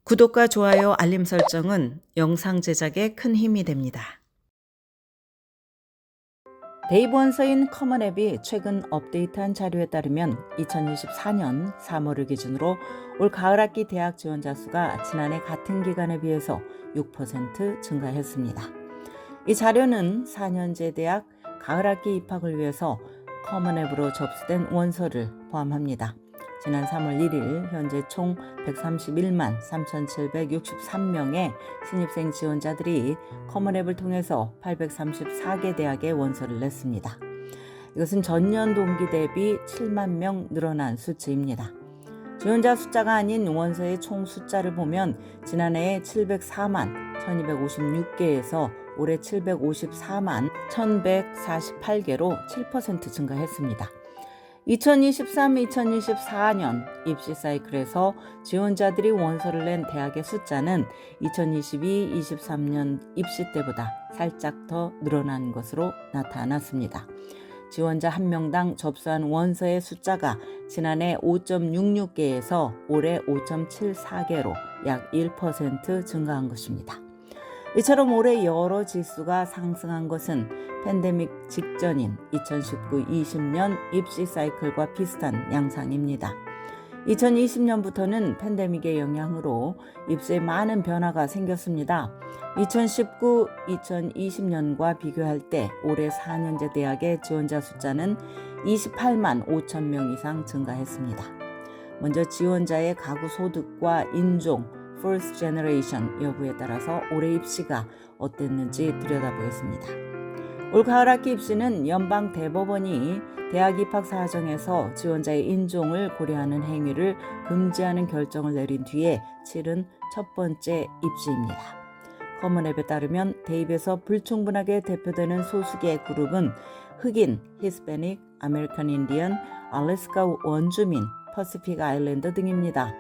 구독과 좋아요, 알림 설정은 영상 제작에 큰 힘이 됩니다. 대입 원서인 커먼앱이 최근 업데이트한 자료에 따르면 2024년 3월을 기준으로 올 가을학기 대학 지원자 수가 지난해 같은 기간에 비해서 6% 증가했습니다. 이 자료는 4년제 대학 가을학기 입학을 위해서 커먼앱으로 접수된 원서를 포함합니다. 지난 3월 1일 현재 총 131만 3,763명의 신입생 지원자들이 커먼앱을 통해서 834개 대학에 원서를 냈습니다. 이것은 전년 동기 대비 7만 명 늘어난 수치입니다. 지원자 숫자가 아닌 원서의 총 숫자를 보면 지난해에 704만 1256개에서 올해 754만 1148개로 7% 증가했습니다. 2023-2024년 입시 사이클에서 지원자들이 원서를 낸 대학의 숫자는 2022-23년 입시 때보다 살짝 더 늘어난 것으로 나타났습니다. 지원자 한 명당 접수한 원서의 숫자가 지난해 5.66개에서 올해 5.74개로 약 1% 증가한 것입니다. 이처럼 올해 여러 지수가 상승한 것은 팬데믹 직전인 2019-20년 입시 사이클과 비슷한 양상입니다. 2020년부터는 팬데믹의 영향으로 입시에 많은 변화가 생겼습니다. 2019-2020년과 비교할 때 올해 4년제 대학의 지원자 숫자는 28만 5천 명 이상 증가했습니다. 먼저 지원자의 가구 소득과 인종, First Generation 여부에 따라서 올해 입시가 어땠는지 들여다보겠습니다. 올 가을학기 입시는 연방 대법원이 대학 입학 사정에서 지원자의 인종을 고려하는 행위를 금지하는 결정을 내린 뒤에 치른 첫 번째 입시입니다. 커먼앱에 따르면 대입에서 불충분하게 대표되는 소수의 그룹은 흑인, 히스패닉, 아메리칸 인디언, 알래스카 원주민, 퍼시픽 아일랜드 등입니다.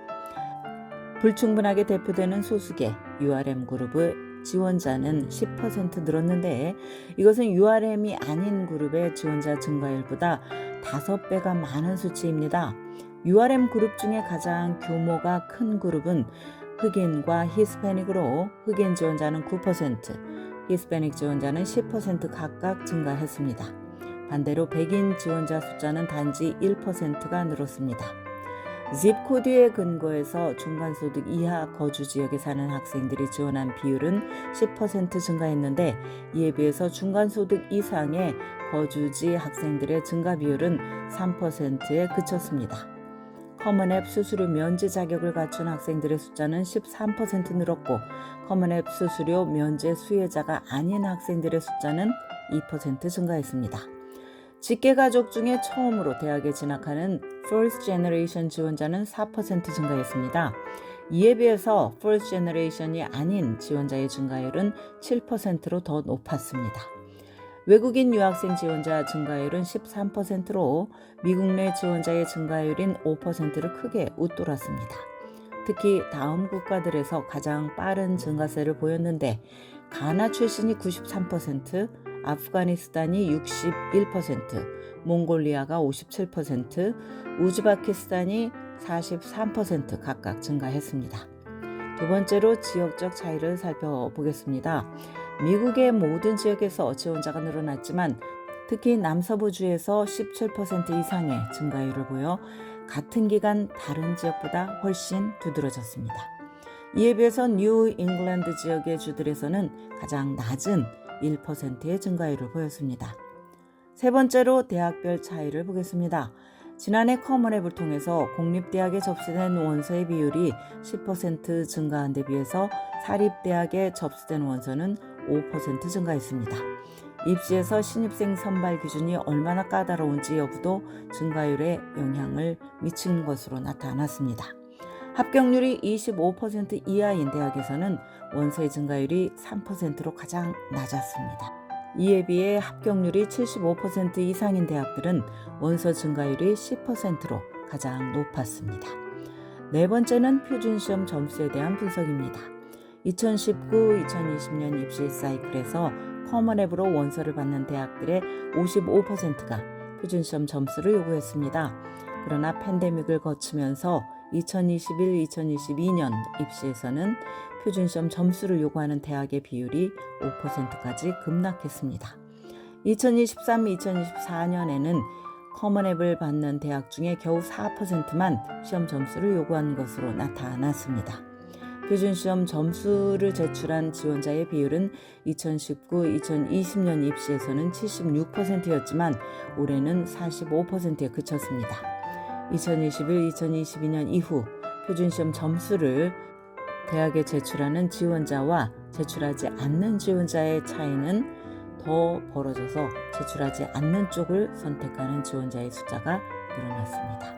불충분하게 대표되는 소수계 URM 그룹의 지원자는 10% 늘었는데 이것은 URM이 아닌 그룹의 지원자 증가율보다 5배가 많은 수치입니다. URM 그룹 중에 가장 규모가 큰 그룹은 흑인과 히스패닉으로 흑인 지원자는 9%, 히스패닉 지원자는 10% 각각 증가했습니다. 반대로 백인 지원자 숫자는 단지 1%가 늘었습니다. 짚코드에 근거해서 중간소득 이하 거주지역에 사는 학생들이 지원한 비율은 10% 증가했는데 이에 비해서 중간소득 이상의 거주지 학생들의 증가 비율은 3%에 그쳤습니다. 커먼앱 수수료 면제 자격을 갖춘 학생들의 숫자는 13% 늘었고 커먼앱 수수료 면제 수혜자가 아닌 학생들의 숫자는 2% 증가했습니다. 직계가족 중에 처음으로 대학에 진학하는 First Generation 지원자는 4% 증가했습니다. 이에 비해서 First Generation이 아닌 지원자의 증가율은 7%로 더 높았습니다. 외국인 유학생 지원자 증가율은 13%로 미국 내 지원자의 증가율인 5%를 크게 웃돌았습니다. 특히 다음 국가들에서 가장 빠른 증가세를 보였는데 가나 출신이 93%, 아프가니스탄이 61%, 몽골리아가 57%, 우즈베키스탄이 43% 각각 증가했습니다. 두 번째로 지역적 차이를 살펴보겠습니다. 미국의 모든 지역에서 지원자가 늘어났지만 특히 남서부주에서 17% 이상의 증가율을 보여 같은 기간 다른 지역보다 훨씬 두드러졌습니다. 이에 비해서 뉴 잉글랜드 지역의 주들에서는 가장 낮은 1%의 증가율을 보였습니다. 세 번째로 대학별 차이를 보겠습니다. 지난해 커먼앱을 통해서 공립대학에 접수된 원서의 비율이 10% 증가한 데 비해서 사립대학에 접수된 원서는 5% 증가했습니다. 입시에서 신입생 선발 기준이 얼마나 까다로운지 여부도 증가율에 영향을 미친 것으로 나타났습니다. 합격률이 25% 이하인 대학에서는 원서의 증가율이 3%로 가장 낮았습니다. 이에 비해 합격률이 75% 이상인 대학들은 원서 증가율이 10%로 가장 높았습니다. 네 번째는 표준시험 점수에 대한 분석입니다. 2019-2020년 입시 사이클에서 커먼앱으로 원서를 받는 대학들의 55%가 표준시험 점수를 요구했습니다. 그러나 팬데믹을 거치면서 2021-2022년 입시에서는 표준시험 점수를 요구하는 대학의 비율이 5%까지 급락했습니다. 2023-2024년에는 커먼앱을 받는 대학 중에 겨우 4%만 시험 점수를 요구한 것으로 나타났습니다. 표준시험 점수를 제출한 지원자의 비율은 2019-2020년 입시에서는 76%였지만 올해는 45%에 그쳤습니다. 2021-2022년 이후 표준시험 점수를 대학에 제출하는 지원자와 제출하지 않는 지원자의 차이는 더 벌어져서 제출하지 않는 쪽을 선택하는 지원자의 숫자가 늘어났습니다.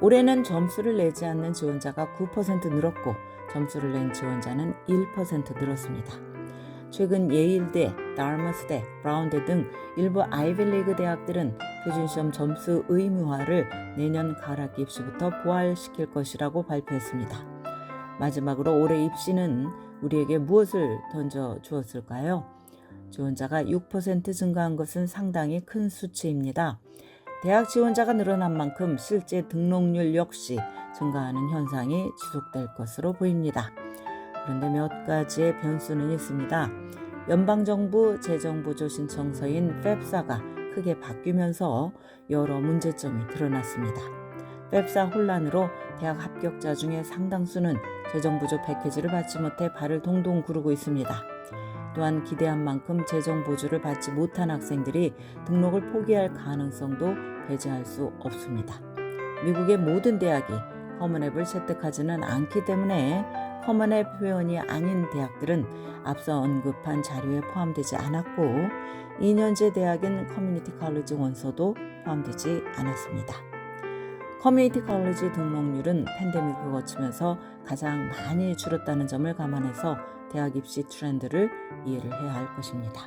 올해는 점수를 내지 않는 지원자가 9% 늘었고 점수를 낸 지원자는 1% 늘었습니다. 최근 예일대, 다르머스대, 브라운대 등 일부 아이비리그 대학들은 표준시험 점수 의무화를 내년 가을학기 입시부터 부활시킬 것이라고 발표했습니다. 마지막으로 올해 입시는 우리에게 무엇을 던져주었을까요? 지원자가 6% 증가한 것은 상당히 큰 수치입니다. 대학 지원자가 늘어난 만큼 실제 등록률 역시 증가하는 현상이 지속될 것으로 보입니다. 그런데 몇 가지의 변수는 있습니다. 연방정부 재정보조 신청서인 팹사가 크게 바뀌면서 여러 문제점이 드러났습니다. 팹사 혼란으로 대학 합격자 중에 상당수는 재정보조 패키지를 받지 못해 발을 동동 구르고 있습니다. 또한 기대한 만큼 재정보조를 받지 못한 학생들이 등록을 포기할 가능성도 배제할 수 없습니다. 미국의 모든 대학이 커먼앱을 채택하지는 않기 때문에 커먼앱 회원이 아닌 대학들은 앞서 언급한 자료에 포함되지 않았고 2년제 대학인 커뮤니티 칼리지 원서도 포함되지 않았습니다. 커뮤니티 칼리지 등록률은 팬데믹을 거치면서 가장 많이 줄었다는 점을 감안해서 대학 입시 트렌드를 이해를 해야 할 것입니다.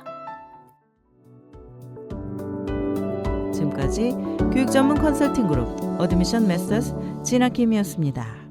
지금까지 교육 전문 컨설팅 그룹 어드미션 메서스 진아킴이었습니다.